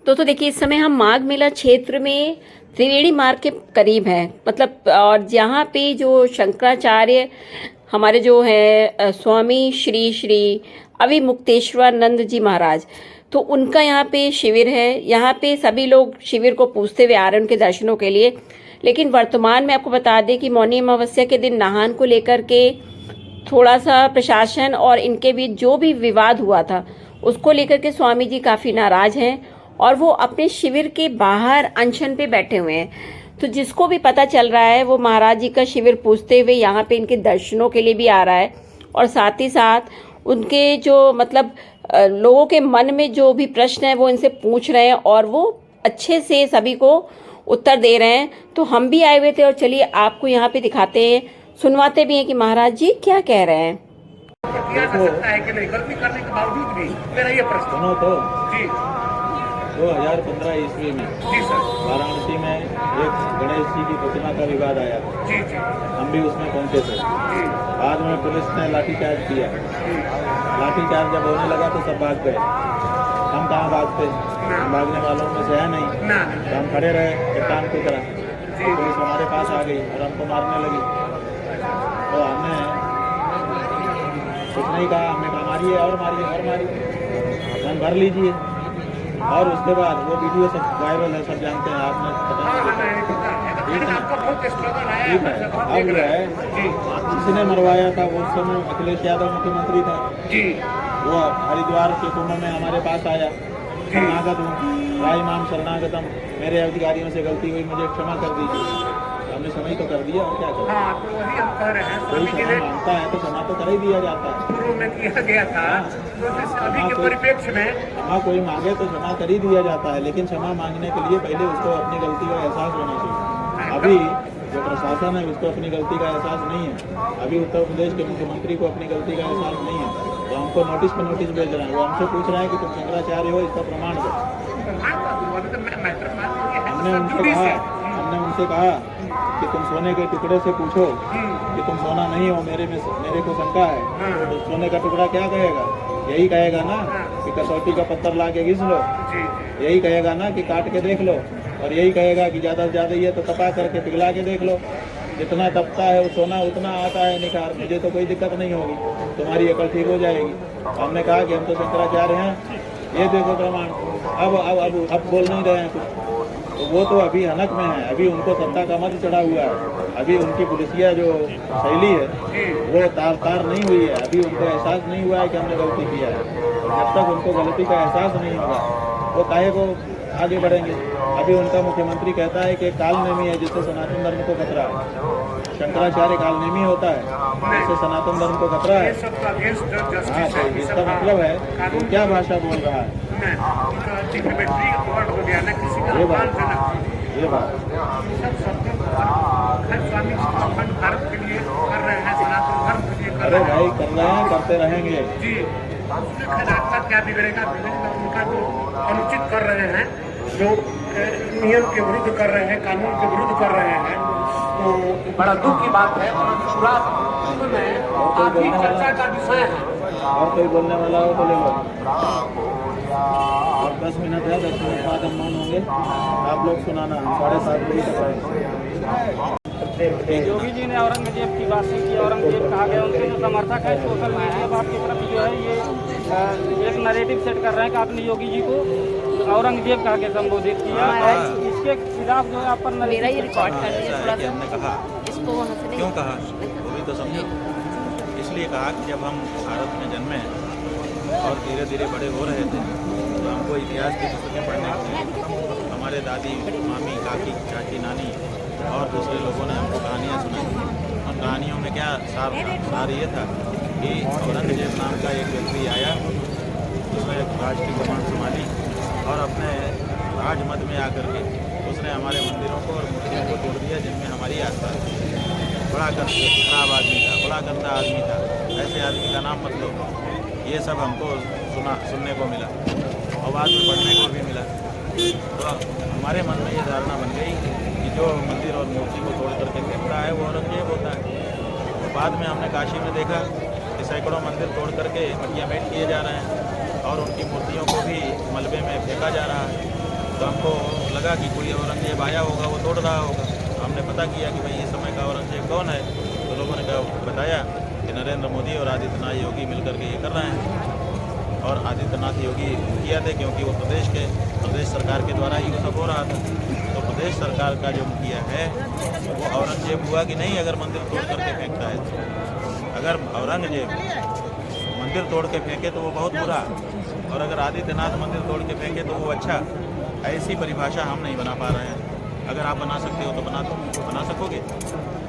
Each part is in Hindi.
तो देखिए इस समय हम माघ मेला क्षेत्र में त्रिवेणी मार्ग के करीब हैं, मतलब और यहाँ पे जो शंकराचार्य हमारे जो है स्वामी श्री श्री अविमुक्तेश्वरानंद जी महाराज, तो उनका यहाँ पे शिविर है। यहाँ पे सभी लोग शिविर को पूजते हुए आ रहे हैं उनके दर्शनों के लिए। लेकिन वर्तमान में आपको बता दें कि मौनी अमावस्या के दिन नहान को लेकर के थोड़ा सा प्रशासन और इनके बीच जो भी विवाद हुआ था उसको लेकर के स्वामी जी काफ़ी नाराज हैं और वो अपने शिविर के बाहर अनशन पे बैठे हुए हैं। तो जिसको भी पता चल रहा है वो महाराज जी का शिविर पूजते हुए यहाँ पे इनके दर्शनों के लिए भी आ रहा है और साथ ही साथ उनके जो मतलब लोगों के मन में जो भी प्रश्न है वो इनसे पूछ रहे हैं और वो अच्छे से सभी को उत्तर दे रहे हैं। तो हम भी आए हुए थे और चलिए आपको यहाँ पे दिखाते हैं, सुनवाते भी हैं कि महाराज जी क्या कह रहे हैं। किया जा सकता है कि नहीं, गलती करने के बावजूद भी? मेरा ये प्रश्न। सुनो तो जी 2015 ईस्वी में जी सर। वाराणसी में एक गणेश जी की प्रतिमा का विवाद आया। जी जी हम भी उसमें पहुंचे थे। जी बाद में पुलिस ने लाठीचार्ज किया। लाठीचार्ज जब होने लगा तो सब भाग गए। हम कहाँ भागते, हम भागने वालों में से है नहीं। ना तो हम खड़े रहे चट्टान की तरह। पुलिस हमारे पास आ गई और हमको मारने लगी। तो हमने कुछ नहीं कहा, हमने कहा मारिए और मारिए और मारिए, हम भर लीजिए। और उसके बाद वो वीडियो सब वायरल है, सब जानते हैं, आपने पता लेकिन आपका बहुत स्ट्रगल आया ठीक है। अब जो है जिसने मरवाया था वो उस समय अखिलेश यादव मुख्यमंत्री था जी। वो हरिद्वार के कुंभ में हमारे पास आया। शरणागत हूँ, राइमाम शरणागतम, मेरे अधिकारियों से गलती हुई, मुझे क्षमा कर दीजिए। हमने समय तो कर दिया और क्या करें। हाँ, तो वही हम कह रहे हैं, कोई स्वामी जी क्षमा ने मांगता है तो क्षमा तो कर ही दिया जाता है। पूर्व में किया गया था, तो अभी के परिप्रेक्ष्य में क्षमा कोई मांगे तो क्षमा कर ही दिया जाता है, लेकिन क्षमा मांगने के लिए पहले उसको अपनी गलती का एहसास होना चाहिए। अभी जो प्रशासन है उसको अपनी गलती का एहसास नहीं है। अभी उत्तर प्रदेश के मुख्यमंत्री को अपनी गलती का एहसास नहीं है, तो हमको नोटिस पे नोटिस भेज रहे हैं। वो हमसे पूछ रहे हैं कि तुम शंकराचार्य हो, इसका प्रमाण दो। हमने उनसे कहा कि तुम सोने के टुकड़े से पूछो कि तुम सोना नहीं हो, मेरे को शंका है। तो सोने का टुकड़ा क्या कहेगा? यही कहेगा ना कि कसौटी का पत्थर ला के घिस लो, यही कहेगा ना कि काट के देख लो, और यही कहेगा कि ज़्यादा से ज़्यादा ये तो तपा करके पिघला के देख लो। जितना तपता है वो सोना उतना आता है निखार, मुझे तो कोई दिक्कत नहीं होगी, तुम्हारी अकल ठीक हो जाएगी। हमने कहा कि हम तो शंकराचार्य हैं, ये देखो प्रमाण। अब बोल नहीं रहे हैं कुछ, तो वो तो अभी हनक में है, अभी उनको सत्ता का मत चढ़ा हुआ है। अभी उनकी पुलिसिया जो शैली है वो तार नहीं हुई है। अभी उनको एहसास नहीं हुआ है कि हमने गलती किया है। जब तक उनको गलती का एहसास नहीं होगा वो काहे को आगे बढ़ेंगे। अभी उनका मुख्यमंत्री कहता है कि कालनेमी है जिससे सनातन धर्म को खतरा है। शंकराचार्य कालनेमी होता है जिससे सनातन धर्म को खतरा है। हाँ, तो इसका मतलब है वो क्या भाषा बोल रहा है। ये बात अरे भाई कर रहे हैं, करते रहेंगे जी। आपका क्या बिगड़ेगा? उनका जो अनुचित कर रहे हैं, जो नियम के विरुद्ध कर रहे हैं, कानून के विरुद्ध कर रहे हैं, तो बड़ा दुख की बात है। और पूरा काफी चर्चा का विषय है। और कोई बोलने वाला हो तो ले लो। और 10 मिनट है, 10 मिनट बाद हम मौन होंगे। आप लोग सुनाना, 7:30 बजे तक आए। योगी जी ने औरंगजेब की बात की, औरंगजेब कहा गया, उनके जो समर्थक है सोशल मीडिया पर आपकी तरफ जो है ये एक नैरेटिव सेट कर रहे हैं कि आपने योगी जी को औरंगजेब कहा के संबोधित किया। इसके खिलाफ जो है आप पर मेरा ये रिकॉर्ड कर रही है थोड़ा सा, हमने कहा इसको वहाँ से क्यों कहा वो भी तो समझो। इसलिए कहा कि जब हम भारत में जन्मे और धीरे धीरे बड़े हो रहे थे तो हमको इतिहास की पुस्तकें पढ़ने की हमारे दादी, मामी, काकी, चाची, नानी और दूसरे लोगों ने हमको कहानियाँ सुनाई। उन कहानियों में क्या सार था? सार ये था कि औरंगजेब नाम का एक व्यक्ति आया, उसने राज की कमान संभाली और अपने राजमद में आकर के उसने हमारे मंदिरों को और मूर्तियों को तोड़ दिया जिनमें हमारी आस्था थी। बड़ा खराब आदमी था, बड़ा गंदा आदमी था, ऐसे आदमी का नाम मत लो। ये सब हमको सुनने को मिला और बाद में पढ़ने को भी मिला। तो हमारे मन में ये धारणा बन गई कि जो मंदिर और मूर्ति को तोड़ करके फेंकता है वो औरंगजेब होता है। तो बाद में हमने काशी में देखा कि सैकड़ों मंदिर तोड़ करके मटिया मेट किए जा रहे हैं और उनकी मूर्तियों को भी मलबे में फेंका जा रहा है। तो हमको लगा कि कोई औरंगजेब आया होगा, वो तोड़ रहा होगा। तो हमने पता किया कि भाई ये समय का औरंगजेब कौन है। तो लोगों ने बताया कि नरेंद्र मोदी और आदित्यनाथ योगी मिलकर के ये कर रहे हैं। और आदित्यनाथ योगी मुखिया थे, क्योंकि वो प्रदेश सरकार के द्वारा ही वो सब हो रहा था। तो प्रदेश सरकार का जो मुखिया है वो औरंगजेब हुआ कि नहीं, अगर मंदिर तोड़ करके फेंकता है तो। अगर औरंगजेब मंदिर तोड़ के फेंके तो वो बहुत बुरा, और अगर आदित्यनाथ मंदिर तोड़ के फेंके तो वो अच्छा। ऐसी परिभाषा हम नहीं बना पा रहे हैं। अगर आप बना सकते हो तो बना सकोगे।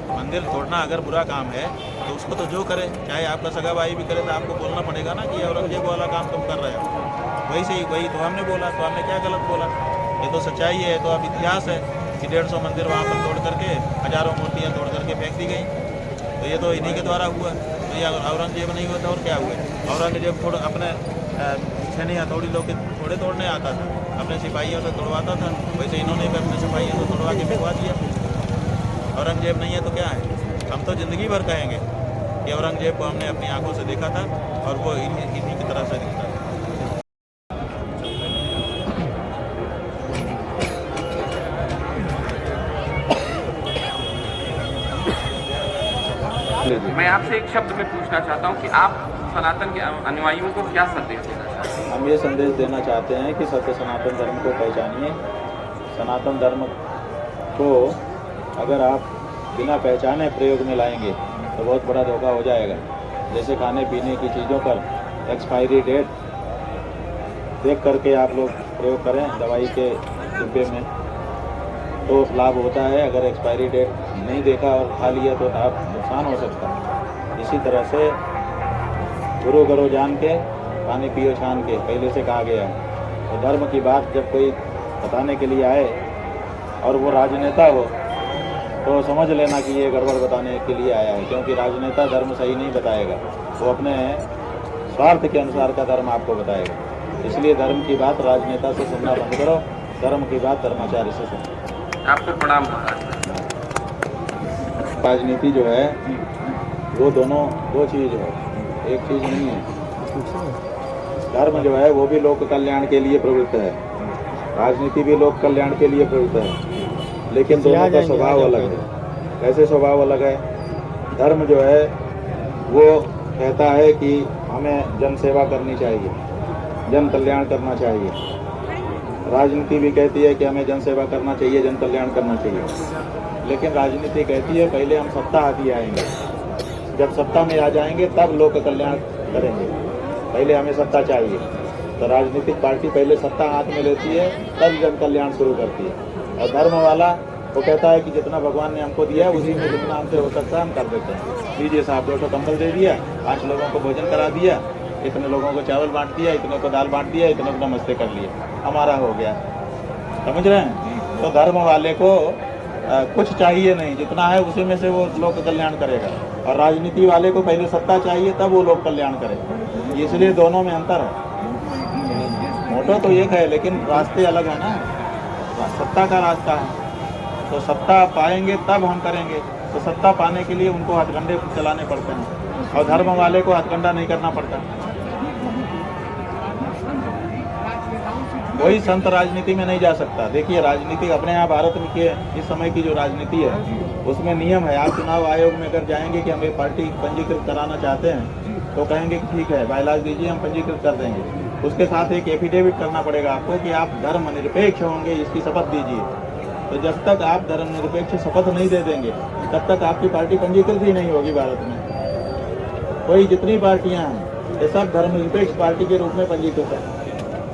मंदिर तोड़ना अगर बुरा काम है तो उसको तो जो करे, चाहे आपका सगा भाई भी करे, तो आपको बोलना पड़ेगा ना कि औरंगजेब वाला काम तुम कर रहे हो। वही तो हमने बोला, तो हमने क्या गलत बोला? ये तो सच्चाई है। तो अब इतिहास है कि 150 मंदिर वहाँ पर तोड़ करके, हजारों मूर्तियाँ तोड़ करके फेंक दी गई। तो ये तो इन्हीं के द्वारा हुआ। तो ये औरंगजेब नहीं हुआ था और क्या हुआ? औरंगजेब थोड़ा अपने छेनी हथौड़ी लोग थोड़े तोड़ने आता था, अपने सिपाहियों से तोड़वाता था। वैसे इन्होंने भी अपने सिपाहियों से तोड़वा के फेंकवा दिया। औरंगजेब नहीं है तो क्या है? हम तो ज़िंदगी भर कहेंगे कि औरंगजेब को हमने अपनी आंखों से देखा था और वो इन्हीं की तरह से दिखता है। मैं आपसे एक शब्द में पूछना चाहता हूं कि आप सनातन के अनुयायियों को क्या संदेश देना चाहते हैं? हम ये संदेश देना चाहते हैं कि सत्य सनातन धर्म को पहचानिए। सनातन धर्म को अगर आप बिना पहचाने प्रयोग में लाएंगे तो बहुत बड़ा धोखा हो जाएगा। जैसे खाने पीने की चीज़ों पर एक्सपायरी डेट देख करके आप लोग प्रयोग करें दवाई के डिब्बे में, तो लाभ होता है। अगर एक्सपायरी डेट नहीं देखा और खा लिया तो आप नुकसान हो सकता है। इसी तरह से गुरु करो जान के, पानी पियो छान के, पहले से कहा गया है। तो धर्म की बात जब कोई बताने के लिए आए और वो राजनेता हो तो समझ लेना कि ये गड़बड़ बताने के लिए आया है, क्योंकि राजनेता धर्म सही नहीं बताएगा। वो अपने स्वार्थ के अनुसार का धर्म आपको बताएगा। इसलिए धर्म की बात राजनेता से सुनना बंद करो, धर्म की बात धर्माचार्य से सुनो। आपको प्रणाम महाराज। राजनीति जो है वो दो चीज़ है, एक चीज़ नहीं है। धर्म जो है वो भी लोक कल्याण के लिए प्रवृत्त है, राजनीति भी लोक कल्याण के लिए प्रवृत्त है, लेकिन दोनों का स्वभाव अलग है। कैसे स्वभाव अलग है? धर्म जो है वो कहता है कि हमें जन सेवा करनी चाहिए, जन कल्याण करना चाहिए। राजनीति भी कहती है कि हमें जन सेवा करना चाहिए, जन कल्याण करना चाहिए। लेकिन राजनीति कहती है पहले हम सत्ता हाथी आएंगे, जब सत्ता में आ जाएंगे तब लोक कल्याण करेंगे, पहले हमें सत्ता चाहिए। तो राजनीतिक पार्टी पहले सत्ता हाथ में लेती है, तब जन कल्याण शुरू करती है। और धर्म वाला वो कहता है कि जितना भगवान ने हमको दिया उसी में जितना हमसे हो सकता है हम कर देते हैं। लीजिए साहब 200 कंबल दे दिया, 5 लोगों को भोजन करा दिया, इतने लोगों को चावल बांट दिया, इतने को दाल बांट दिया, इतने को नमस्ते कर लिए, हमारा हो गया। समझ रहे हैं? तो धर्म वाले को कुछ चाहिए नहीं, जितना है उसी में से वो लोक कल्याण करेगा। और राजनीति वाले को पहले सत्ता चाहिए तब वो लोक कल्याण करेगा। इसलिए दोनों में अंतर है। मोटो तो एक है लेकिन रास्ते अलग है ना। सत्ता का रास्ता है तो सत्ता पाएंगे तब हम करेंगे। तो सत्ता पाने के लिए उनको हथकंडे चलाने पड़ते हैं और धर्म वाले को हथकंडा नहीं करना पड़ता। कोई संत राजनीति में नहीं जा सकता। देखिए राजनीति अपने यहाँ भारत में की इस समय की जो राजनीति है उसमें नियम है। आप चुनाव आयोग में अगर जाएंगे कि हम एक पार्टी पंजीकृत कराना चाहते हैं तो कहेंगे कि ठीक है बायलाज दीजिए, हम पंजीकृत कर देंगे। उसके साथ एक एफिडेविट करना पड़ेगा आपको कि आप धर्मनिरपेक्ष होंगे, इसकी शपथ दीजिए। तो जब तक आप धर्मनिरपेक्ष शपथ नहीं दे देंगे तब तक आपकी पार्टी पंजीकृत ही नहीं होगी भारत में। कोई जितनी पार्टियां हैं ये सब धर्मनिरपेक्ष पार्टी के रूप में पंजीकृत है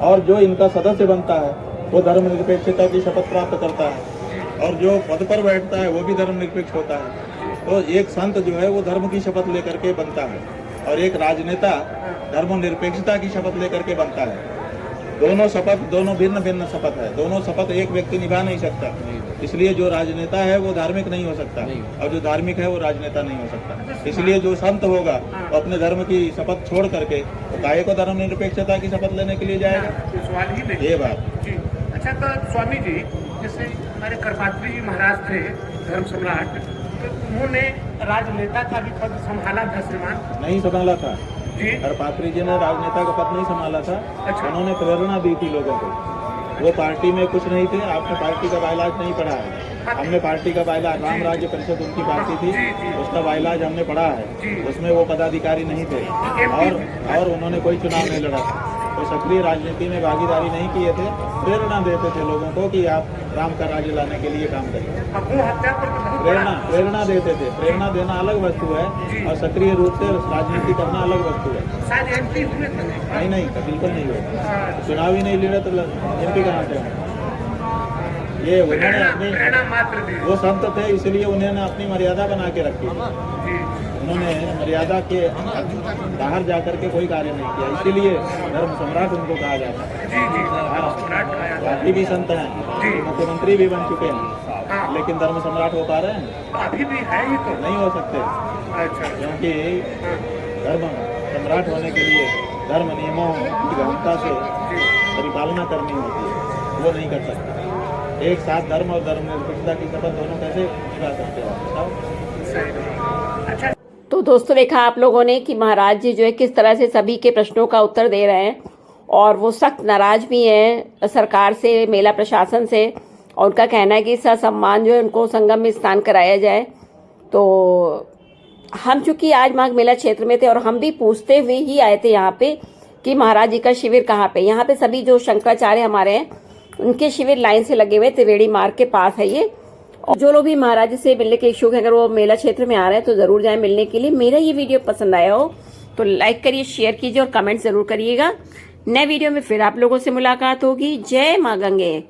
और जो इनका सदस्य बनता है वो धर्मनिरपेक्षता की शपथ प्राप्त करता है और जो पद पर बैठता है वो भी धर्मनिरपेक्ष होता है। तो एक संत जो है वो धर्म की शपथ लेकर के बनता है और एक राजनेता धर्मनिरपेक्षता की शपथ लेकर के बनता है। दोनों शपथ दोनों भिन्न भिन्न शपथ है, दोनों शपथ एक व्यक्ति निभा नहीं सकता। इसलिए जो राजनेता है वो धार्मिक नहीं हो सकता और जो धार्मिक है वो राजनेता नहीं हो सकता। इसलिए जो संत होगा वो अपने धर्म की शपथ छोड़ करके तो काहे को धर्मनिरपेक्षता की शपथ लेने के लिए जाएगा? सवाल ही नहीं ये बात जी। अच्छा तो स्वामी जी, जैसे हमारे करपात्री जी महाराज थे धर्म सम्राट, तो उन्होंने राजनेता का भी पद संभाला था श्रीमान? नहीं संभाला था जी। करपात्री जी ने राजनेता का पद नहीं संभाला था। अच्छा। उन्होंने प्रेरणा दी थी लोगों को वो पार्टी में कुछ नहीं थे। आपने पार्टी का बाइलाज नहीं पढ़ा है। हमने पार्टी का बाइलाज, राम राज्य परिषद उनकी पार्टी थी, उसका बाइलाज हमने पढ़ा है। उसमें वो पदाधिकारी नहीं थे और उन्होंने कोई चुनाव नहीं लड़ा था। तो सक्रिय राजनीति में भागीदारी नहीं किए थे। प्रेरणा देते थे लोगों को कि आप राम का राज्य लाने के लिए काम करिए। प्रेरणा देते थे। प्रेरणा देना अलग वस्तु है और सक्रिय रूप से राजनीति करना अलग वस्तु है। नहीं, बिल्कुल नहीं हुए। चुनाव ही नहीं लड़े तो एमपी कहाँ से होंगे? ये उन्होंने अपनी, वो संत थे इसलिए उन्होंने अपनी मर्यादा बना के रखी। उन्होंने मर्यादा के बाहर जाकर के कोई कार्य नहीं किया, इसीलिए धर्म सम्राट उनको कहा जाता है। बाकी भी संत हैं, मुख्यमंत्री भी बन चुके हैं, लेकिन धर्म सम्राट हो पा रहे हैं? अभी भी है ही तो नहीं हो सकते। अच्छा, क्योंकि धर्म सम्राट होने के लिए धर्म नियमों की गहनता से परिपालना करनी होती है, वो नहीं कर सकता। एक साथ धर्म और धर्म निरपेक्षता की शपथ दोनों कैसे निभा सकते हो? बताओ। अच्छा, तो दोस्तों देखा आप लोगों ने कि महाराज जी जो है किस तरह से सभी के प्रश्नों का उत्तर दे रहे हैं और वो सख्त नाराज भी हैं सरकार से, मेला प्रशासन से, और उनका कहना है कि ससम्मान जो है उनको संगम में स्नान कराया जाए। तो हम चूंकि आज माघ मेला क्षेत्र में थे और हम भी पूछते हुए ही आए थे यहाँ पे कि महाराज जी का शिविर कहाँ पे। यहाँ पे सभी जो शंकराचार्य हमारे हैं उनके शिविर लाइन से लगे हुए त्रिवेणी मार्ग के पास है ये। और जो लोग भी महाराज जी से मिलने के इच्छुक हैं, अगर वो मेला क्षेत्र में आ रहे हैं तो जरूर जाए मिलने के लिए। मेरा ये वीडियो पसंद आया हो तो लाइक करिए, शेयर कीजिए और कमेंट जरूर करिएगा। नए वीडियो में फिर आप लोगों से मुलाकात होगी। जय मां गंगे।